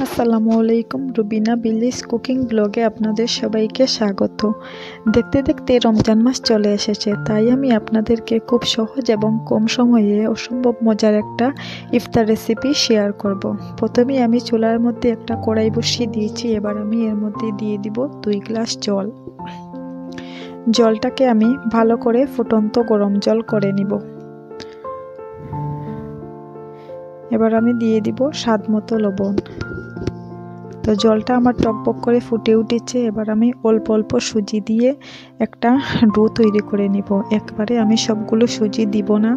আসসালামু আলাইকুম। রুবিনা বিলিস কুকিং ব্লগে আপনাদের সবাইকে স্বাগত। দেখতে দেখতে রমজান মাস চলে এসেছে, তাই আমি আপনাদেরকে খুব সহজ এবং কম সময়ে অসম্ভব মজার একটা ইফতার রেসিপি শেয়ার করব। প্রথমেই আমি চুলার মধ্যে একটা কড়াই বসিয়ে দিয়েছি। এবার আমি এর মধ্যে দিয়ে দিব 2 গ্লাস জল। জলটাকে আমি ভালো করে ফুটন্ত গরম জল করে নিব। এবার আমি দিয়ে দিব স্বাদ মতো লবণ। তো জলটা আমার টকবক করে ফুটে উঠেছে। এবার আমি অল্প অল্প সুজি দিয়ে একটা ডো তৈরি করে নিব। একবারে আমি সবগুলো সুজি দিব না,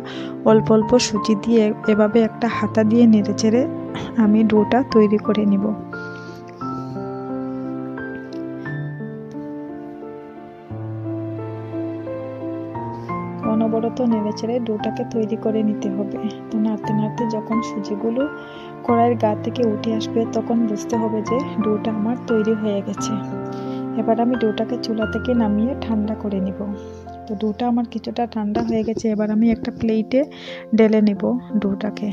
অল্প অল্প সুজি দিয়ে এভাবে একটা হাতা দিয়ে নেড়ে চেড়ে আমি ডোটা তৈরি করে নিব। অনবরত নেড়ে চেড়ে ডোটাকে তৈরি করে নিতে হবে। তো নাড়তে নাড়তে যখন সুজিগুলো কড়াইয়ের গা থেকে উঠে আসবে তখন বুঝতে হবে যে ডোটা আমার তৈরি হয়ে গেছে। এবার আমি ডোটাকে চুলা থেকে নামিয়ে ঠান্ডা করে নিব। তো ডোটা আমার কিছুটা ঠান্ডা হয়ে গেছে। এবার আমি একটা প্লেটে ঢেলে নেব ডোটাকে।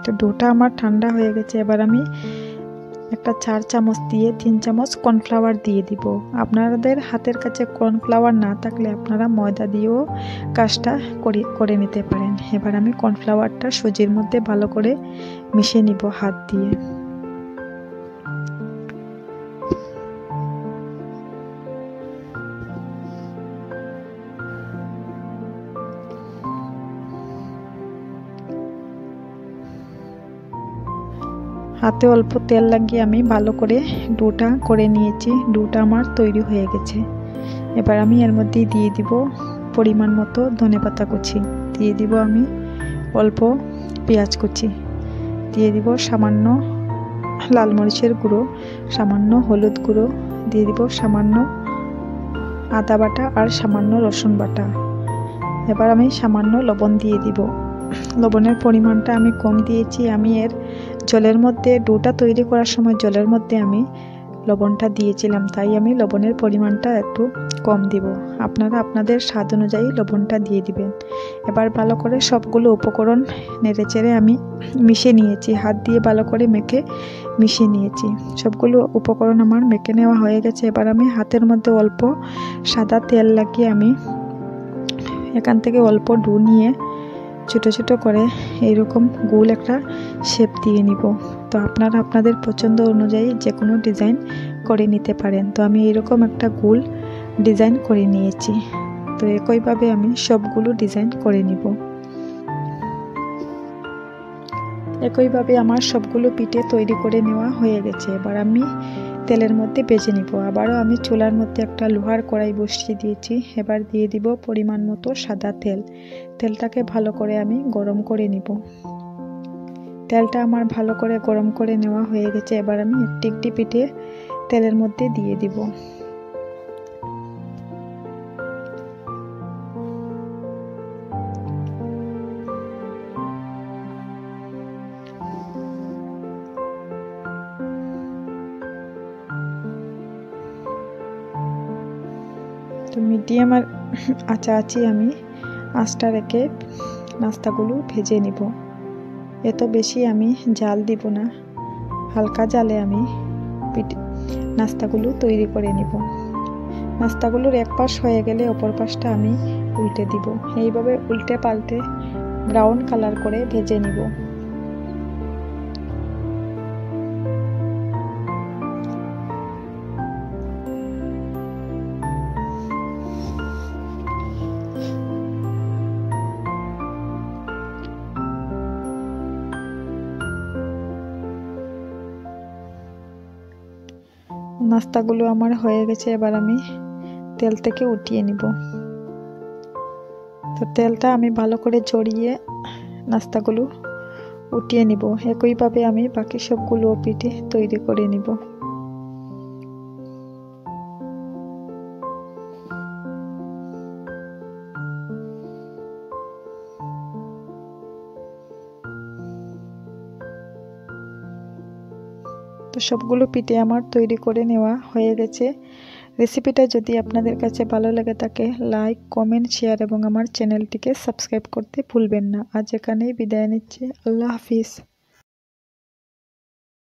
তো ডোটা আমার ঠান্ডা হয়ে গেছে। এবার আমি একটা 4 চামচ দিয়ে 3 চামচ কর্নফ্লাওয়ার দিয়ে দিব। আপনাদের হাতের কাছে কর্নফ্লাওয়ার না থাকলে আপনারা ময়দা দিয়েও কাজটা করে নিতে পারেন। এবার আমি কর্নফ্লাওয়ারটা সুজির মধ্যে ভালো করে মিশিয়ে নিব হাত দিয়ে। হাতে অল্প তেল লাগিয়ে আমি ভালো করে ডোটা করে নিয়েছি। ডোটা আমার তৈরি হয়ে গেছে। এবার আমি এর মধ্যে দিয়ে দিব পরিমাণ মতো ধনেপাতা কুচি, দিয়ে দিব আমি অল্প পেঁয়াজ কুচি, দিয়ে দিব সামান্য লাল মরিচের গুঁড়ো, সামান্য হলুদ গুঁড়ো, দিয়ে দিব সামান্য আদা বাটা আর সামান্য রসুন বাটা। এবার আমি সামান্য লবণ দিয়ে দিব। লবণের পরিমাণটা আমি কম দিয়েছি। আমি এর জলের মধ্যে ডোটা তৈরি করার সময় জলের মধ্যে আমি লবণটা দিয়েছিলাম, তাই আমি লবণের পরিমাণটা একটু কম দিব। আপনারা আপনাদের স্বাদ অনুযায়ী লবণটা দিয়ে দিবেন। এবার ভালো করে সবগুলো উপকরণ নেড়ে চেড়ে আমি মিশিয়ে নিয়েছি। হাত দিয়ে ভালো করে মেখে মিশিয়ে নিয়েছি। সবগুলো উপকরণ আমার মেখে নেওয়া হয়ে গেছে। এবার আমি হাতের মধ্যে অল্প সাদা তেল লাগিয়ে আমি এখান থেকে অল্প ডো নিয়ে ছোট ছোট করে এইরকম গোল একটা শেপ দিয়ে নিব। তো আপনারা আপনাদের পছন্দ অনুযায়ী যে কোনো ডিজাইন করে নিতে পারেন। তো আমি এইরকম একটা গোল ডিজাইন করে নিয়েছি। তো একইভাবে আমি সবগুলো ডিজাইন করে নিব। একইভাবে আমার সবগুলো পিঠে তৈরি করে নেওয়া হয়ে গেছে। এবার আমি তেলের মধ্যে ভেজে নিব। আবারও আমি চুলার মধ্যে একটা লোহার কড়াই বসিয়ে দিয়েছি। এবার দিয়ে দিব পরিমাণ মতো সাদা তেল। তেলটাকে ভালো করে আমি গরম করে নিব। তেলটা আমার ভালো করে গরম করে নেওয়া হয়ে গেছে। এবার আমি একটি একটি পিঠে তেলের মধ্যে দিয়ে দিব। তো মিডিয়াম আর আঁচে আমি আঁচটা রেখে নাস্তাগুলো ভেজে নিব। এত বেশি আমি জাল দিব না, হালকা জালে আমি নাস্তাগুলো তৈরি করে নিব। নাস্তাগুলোর এক পাশ হয়ে গেলে অপর পাশটা আমি উল্টে দিব। এইভাবে উল্টে পাল্টে ব্রাউন কালার করে ভেজে নিব। নাস্তাগুলো আমার হয়ে গেছে। এবার আমি তেল থেকে উঠিয়ে নিব। তো তেলটা আমি ভালো করে জড়িয়ে নাস্তাগুলো উঠিয়ে নিব। একইভাবে আমি বাকি সবগুলো পিঠে তৈরি করে নিব। তো সবগুলো পিঠে আমার তৈরি করে নেওয়া হয়ে গেছে। রেসিপিটা যদি আপনাদের কাছে ভালো লেগে থাকে লাইক, কমেন্ট, শেয়ার এবং আমার চ্যানেলটিকে সাবস্ক্রাইব করতে ভুলবেন না। আজ এখানেই বিদায় নিচ্ছি। আল্লাহ হাফিজ।